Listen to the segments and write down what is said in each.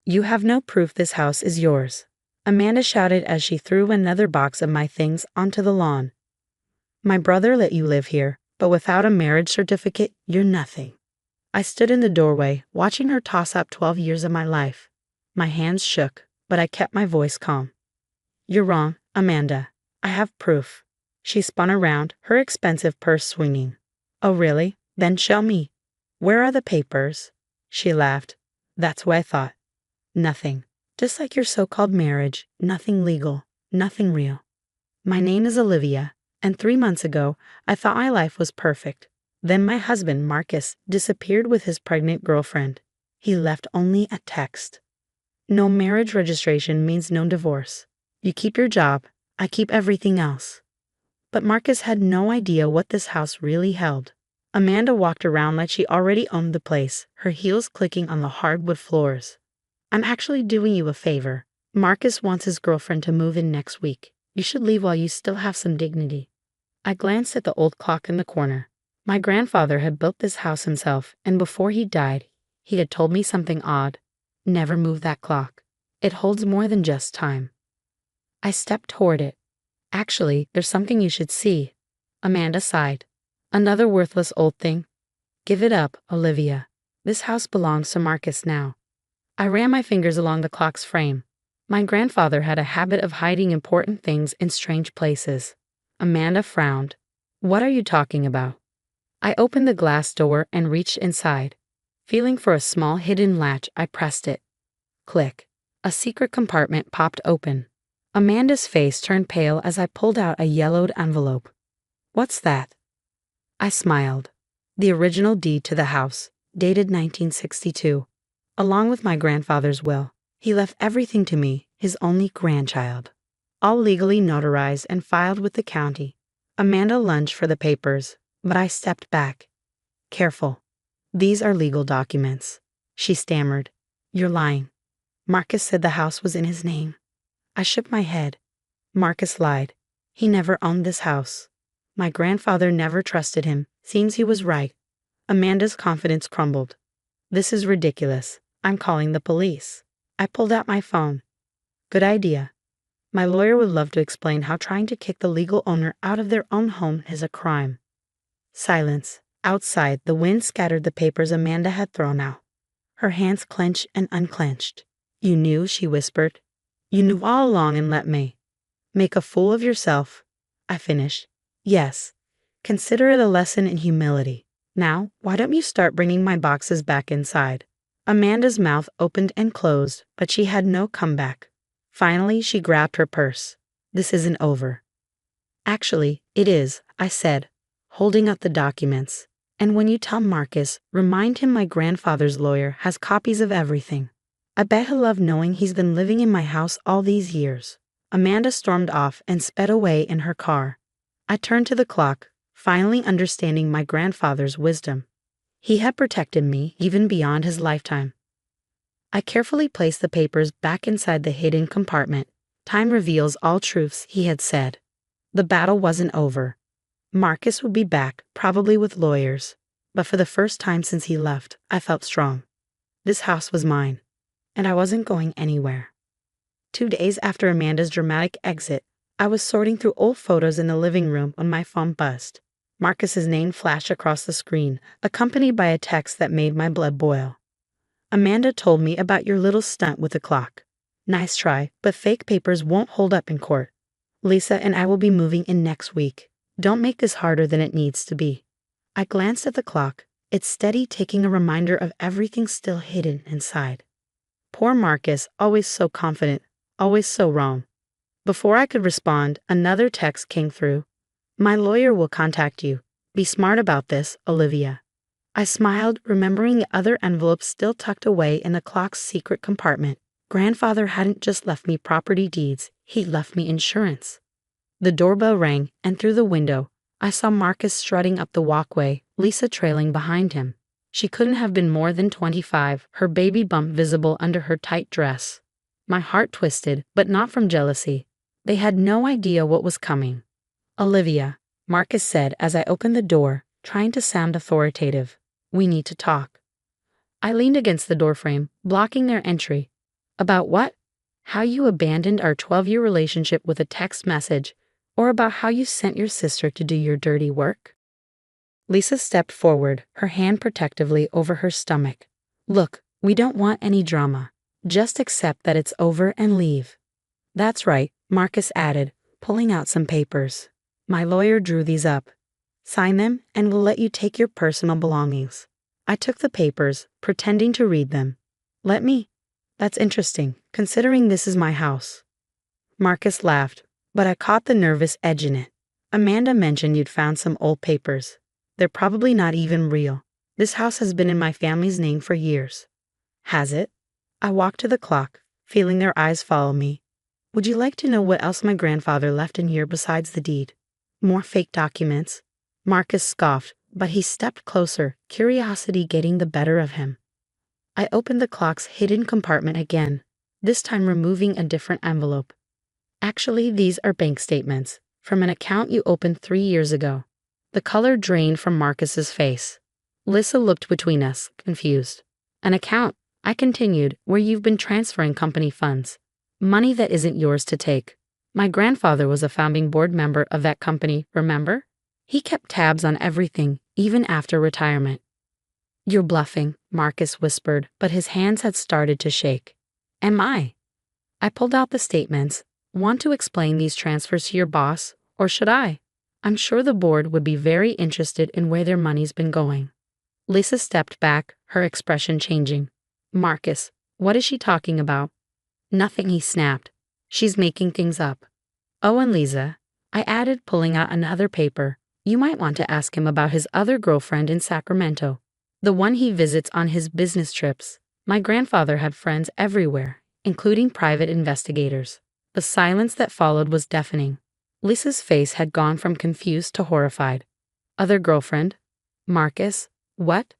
You have no proof this house is yours, Amanda shouted as she threw another box of my things onto the lawn. My brother let you live here, but without a marriage certificate, you're nothing. I stood in the doorway, watching her toss up 12 years of my life. My hands shook, but I kept my voice calm. You're wrong, Amanda. I have proof. She spun around, her expensive purse swinging. Oh really? Then show me. Where are the papers? She laughed. That's what I thought. Nothing. Just like your so-called marriage, nothing legal, nothing real. My name is Olivia, and 3 months ago, I thought my life was perfect. Then my husband, Marcus, disappeared with his pregnant girlfriend. He left only a text. No marriage registration means no divorce. You keep your job, I keep everything else. But Marcus had no idea what this house really held. Amanda walked around like she already owned the place, her heels clicking on the hardwood floors. I'm actually doing you a favor. Marcus wants his girlfriend to move in next week. You should leave while you still have some dignity. I glanced at the old clock in the corner. My grandfather had built this house himself, and before he died, he had told me something odd. Never move that clock. It holds more than just time. I stepped toward it. Actually, there's something you should see. Amanda sighed. Another worthless old thing. Give it up, Olivia. This house belongs to Marcus now. I ran my fingers along the clock's frame. My grandfather had a habit of hiding important things in strange places. Amanda frowned. What are you talking about? I opened the glass door and reached inside. Feeling for a small hidden latch, I pressed it. Click. A secret compartment popped open. Amanda's face turned pale as I pulled out a yellowed envelope. What's that? I smiled. The original deed to the house, dated 1962. Along with my grandfather's will, he left everything to me, his only grandchild. All legally notarized and filed with the county. Amanda lunged for the papers, but I stepped back. Careful. These are legal documents. She stammered. You're lying. Marcus said the house was in his name. I shook my head. Marcus lied. He never owned this house. My grandfather never trusted him. Seems he was right. Amanda's confidence crumbled. This is ridiculous. I'm calling the police. I pulled out my phone. Good idea. My lawyer would love to explain how trying to kick the legal owner out of their own home is a crime. Silence. Outside, the wind scattered the papers Amanda had thrown out. Her hands clenched and unclenched. You knew, she whispered. You knew all along and let me. Make a fool of yourself. I finished. Yes. Consider it a lesson in humility. Now, why don't you start bringing my boxes back inside? Amanda's mouth opened and closed, but she had no comeback. Finally, she grabbed her purse. This isn't over. Actually, it is, I said, holding up the documents. And when you tell Marcus, remind him my grandfather's lawyer has copies of everything. I bet he'll love knowing he's been living in my house all these years. Amanda stormed off and sped away in her car. I turned to the clock, finally understanding my grandfather's wisdom. He had protected me even beyond his lifetime. I carefully placed the papers back inside the hidden compartment. Time reveals all truths, he had said. The battle wasn't over. Marcus would be back, probably with lawyers. But for the first time since he left, I felt strong. This house was mine, and I wasn't going anywhere. 2 days after Amanda's dramatic exit, I was sorting through old photos in the living room when my phone buzzed. Marcus's name flashed across the screen, accompanied by a text that made my blood boil. Amanda told me about your little stunt with the clock. Nice try, but fake papers won't hold up in court. Lisa and I will be moving in next week. Don't make this harder than it needs to be. I glanced at the clock, its steady ticking a reminder of everything still hidden inside. Poor Marcus, always so confident, always so wrong. Before I could respond, another text came through. My lawyer will contact you. Be smart about this, Olivia. I smiled, remembering the other envelopes still tucked away in the clock's secret compartment. Grandfather hadn't just left me property deeds, he'd left me insurance. The doorbell rang, and through the window, I saw Marcus strutting up the walkway, Lisa trailing behind him. She couldn't have been more than 25, her baby bump visible under her tight dress. My heart twisted, but not from jealousy. They had no idea what was coming. Olivia, Marcus said as I opened the door, trying to sound authoritative. We need to talk. I leaned against the doorframe, blocking their entry. About what? How you abandoned our 12-year relationship with a text message, or about how you sent your sister to do your dirty work? Lisa stepped forward, her hand protectively over her stomach. Look, we don't want any drama. Just accept that it's over and leave. That's right, Marcus added, pulling out some papers. My lawyer drew these up. Sign them, and we'll let you take your personal belongings. I took the papers, pretending to read them. Let me? That's interesting, considering this is my house. Marcus laughed, but I caught the nervous edge in it. Amanda mentioned you'd found some old papers. They're probably not even real. This house has been in my family's name for years. Has it? I walked to the clock, feeling their eyes follow me. Would you like to know what else my grandfather left in here besides the deed? More fake documents? Marcus scoffed, but he stepped closer, curiosity getting the better of him. I opened the clock's hidden compartment again, this time removing a different envelope. Actually, these are bank statements, from an account you opened 3 years ago. The color drained from Marcus's face. Lisa looked between us, confused. An account, I continued, where you've been transferring company funds. Money that isn't yours to take. My grandfather was a founding board member of that company, remember? He kept tabs on everything, even after retirement. You're bluffing, Marcus whispered, but his hands had started to shake. Am I? I pulled out the statements. Want to explain these transfers to your boss, or should I? I'm sure the board would be very interested in where their money's been going. Lisa stepped back, her expression changing. Marcus, what is she talking about? Nothing, he snapped. She's making things up. Oh, and Lisa, I added, pulling out another paper. You might want to ask him about his other girlfriend in Sacramento. The one he visits on his business trips. My grandfather had friends everywhere, including private investigators. The silence that followed was deafening. Lisa's face had gone from confused to horrified. Other girlfriend? Marcus? What?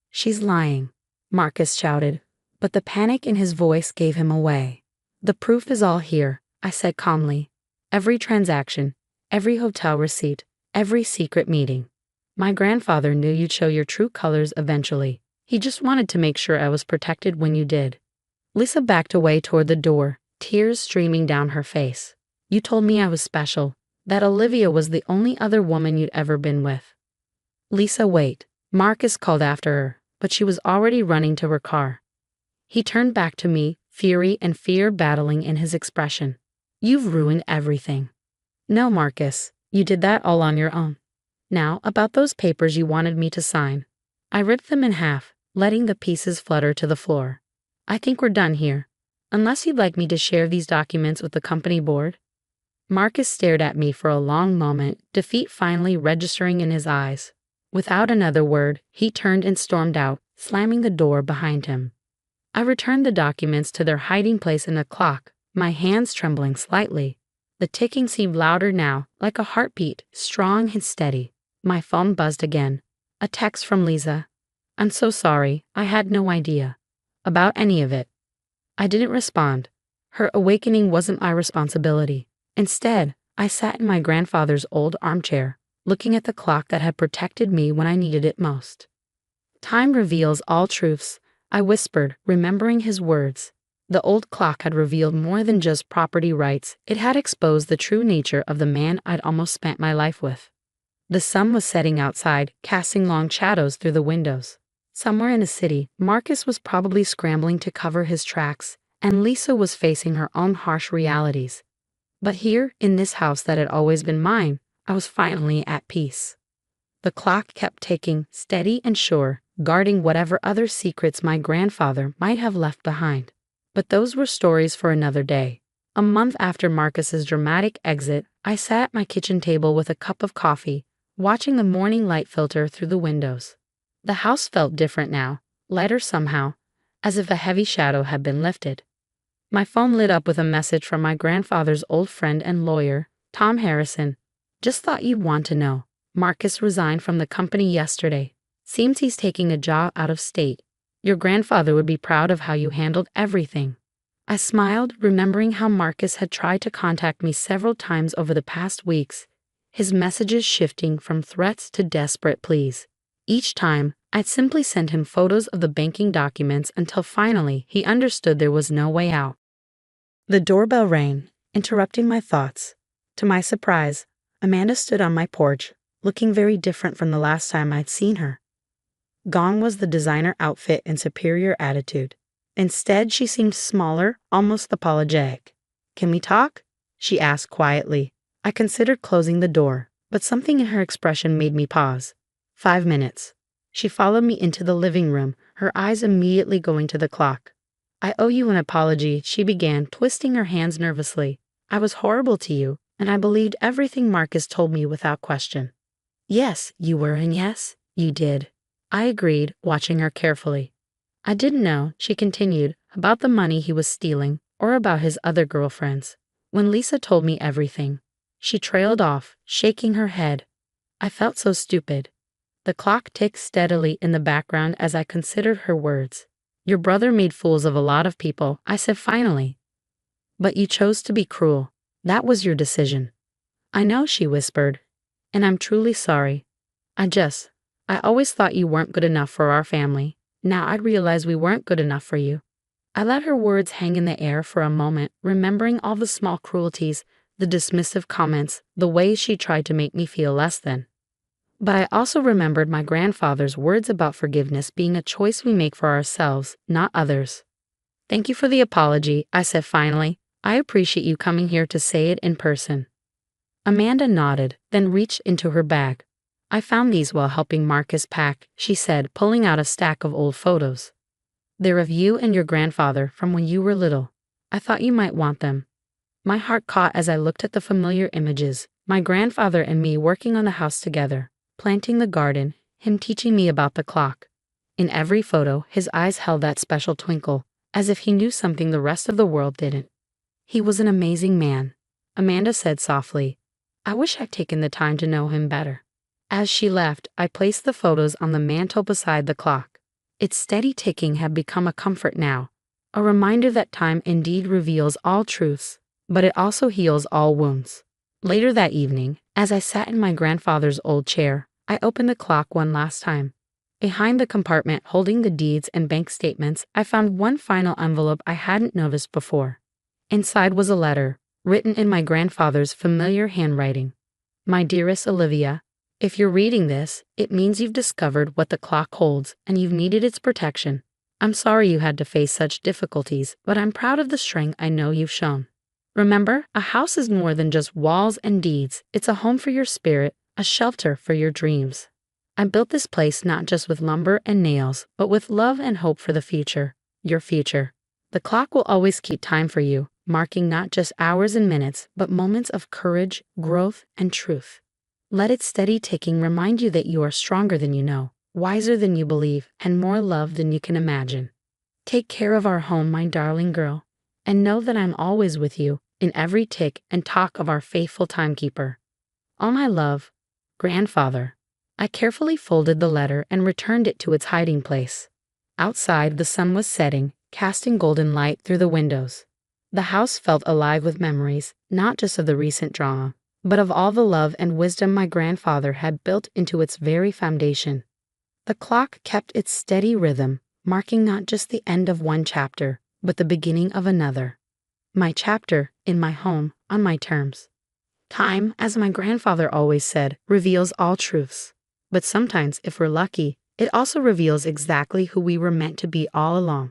She's lying, Marcus shouted, but the panic in his voice gave him away. The proof is all here, I said calmly. Every transaction, every hotel receipt, every secret meeting. My grandfather knew you'd show your true colors eventually. He just wanted to make sure I was protected when you did. Lisa backed away toward the door, tears streaming down her face. You told me I was special, that Olivia was the only other woman you'd ever been with. Lisa, wait. Marcus called after her, but she was already running to her car. He turned back to me, fury and fear battling in his expression. You've ruined everything. No, Marcus, you did that all on your own. Now, about those papers you wanted me to sign. I ripped them in half, letting the pieces flutter to the floor. I think we're done here. Unless you'd like me to share these documents with the company board? Marcus stared at me for a long moment, defeat finally registering in his eyes. Without another word, he turned and stormed out, slamming the door behind him. I returned the documents to their hiding place in the clock, my hands trembling slightly. The ticking seemed louder now, like a heartbeat, strong and steady. My phone buzzed again. A text from Lisa. I'm so sorry, I had no idea about any of it. I didn't respond. Her awakening wasn't my responsibility. Instead, I sat in my grandfather's old armchair, looking at the clock that had protected me when I needed it most. Time reveals all truths, I whispered, remembering his words. The old clock had revealed more than just property rights. It had exposed the true nature of the man I'd almost spent my life with. The sun was setting outside, casting long shadows through the windows. Somewhere in the city, Marcus was probably scrambling to cover his tracks, and Lisa was facing her own harsh realities. But here, in this house that had always been mine, I was finally at peace. The clock kept ticking, steady and sure, guarding whatever other secrets my grandfather might have left behind. But those were stories for another day. A month after Marcus's dramatic exit, I sat at my kitchen table with a cup of coffee, watching the morning light filter through the windows. The house felt different now, lighter somehow, as if a heavy shadow had been lifted. My phone lit up with a message from my grandfather's old friend and lawyer, Tom Harrison. Just thought you'd want to know. Marcus resigned from the company yesterday. Seems he's taking a job out of state. Your grandfather would be proud of how you handled everything. I smiled, remembering how Marcus had tried to contact me several times over the past weeks, his messages shifting from threats to desperate pleas. Each time, I'd simply send him photos of the banking documents until finally he understood there was no way out. The doorbell rang, interrupting my thoughts. To my surprise, Amanda stood on my porch, looking very different from the last time I'd seen her. Gone was the designer outfit and superior attitude. Instead, she seemed smaller, almost apologetic. "Can we talk?" she asked quietly. I considered closing the door, but something in her expression made me pause. 5 minutes. She followed me into the living room, her eyes immediately going to the clock. "I owe you an apology," she began, twisting her hands nervously. "I was horrible to you, and I believed everything Marcus told me without question." "Yes, you were, and yes, you did," I agreed, watching her carefully. "I didn't know," she continued, "about the money he was stealing, or about his other girlfriends. When Lisa told me everything." She trailed off, shaking her head. I felt so stupid. The clock ticked steadily in the background as I considered her words. "Your brother made fools of a lot of people," I said finally. "But you chose to be cruel. That was your decision." "I know," she whispered, "and I'm truly sorry. I always thought you weren't good enough for our family. Now I realize we weren't good enough for you." I let her words hang in the air for a moment, remembering all the small cruelties, the dismissive comments, the ways she tried to make me feel less than. But I also remembered my grandfather's words about forgiveness being a choice we make for ourselves, not others. "Thank you for the apology," I said finally. "I appreciate you coming here to say it in person." Amanda nodded, then reached into her bag. "I found these while helping Marcus pack," she said, pulling out a stack of old photos. "They're of you and your grandfather from when you were little. I thought you might want them." My heart caught as I looked at the familiar images, my grandfather and me working on the house together, planting the garden, him teaching me about the clock. In every photo, his eyes held that special twinkle, as if he knew something the rest of the world didn't. "He was an amazing man," Amanda said softly. "I wish I'd taken the time to know him better." As she left, I placed the photos on the mantel beside the clock. Its steady ticking had become a comfort now, a reminder that time indeed reveals all truths, but it also heals all wounds. Later that evening, as I sat in my grandfather's old chair, I opened the clock one last time. Behind the compartment holding the deeds and bank statements, I found one final envelope I hadn't noticed before. Inside was a letter, written in my grandfather's familiar handwriting. "My dearest Olivia, if you're reading this, it means you've discovered what the clock holds and you've needed its protection. I'm sorry you had to face such difficulties, but I'm proud of the strength I know you've shown. Remember, a house is more than just walls and deeds. It's a home for your spirit, a shelter for your dreams. I built this place not just with lumber and nails, but with love and hope for the future, your future. The clock will always keep time for you, marking not just hours and minutes, but moments of courage, growth, and truth. Let its steady ticking remind you that you are stronger than you know, wiser than you believe, and more loved than you can imagine. Take care of our home, my darling girl, and know that I'm always with you in every tick and talk of our faithful timekeeper. All my love, Grandfather." I carefully folded the letter and returned it to its hiding place. Outside, the sun was setting, casting golden light through the windows. The house felt alive with memories, not just of the recent drama, but of all the love and wisdom my grandfather had built into its very foundation. The clock kept its steady rhythm, marking not just the end of one chapter, but the beginning of another. My chapter, in my home, on my terms. Time, as my grandfather always said, reveals all truths. But sometimes, if we're lucky, it also reveals exactly who we were meant to be all along.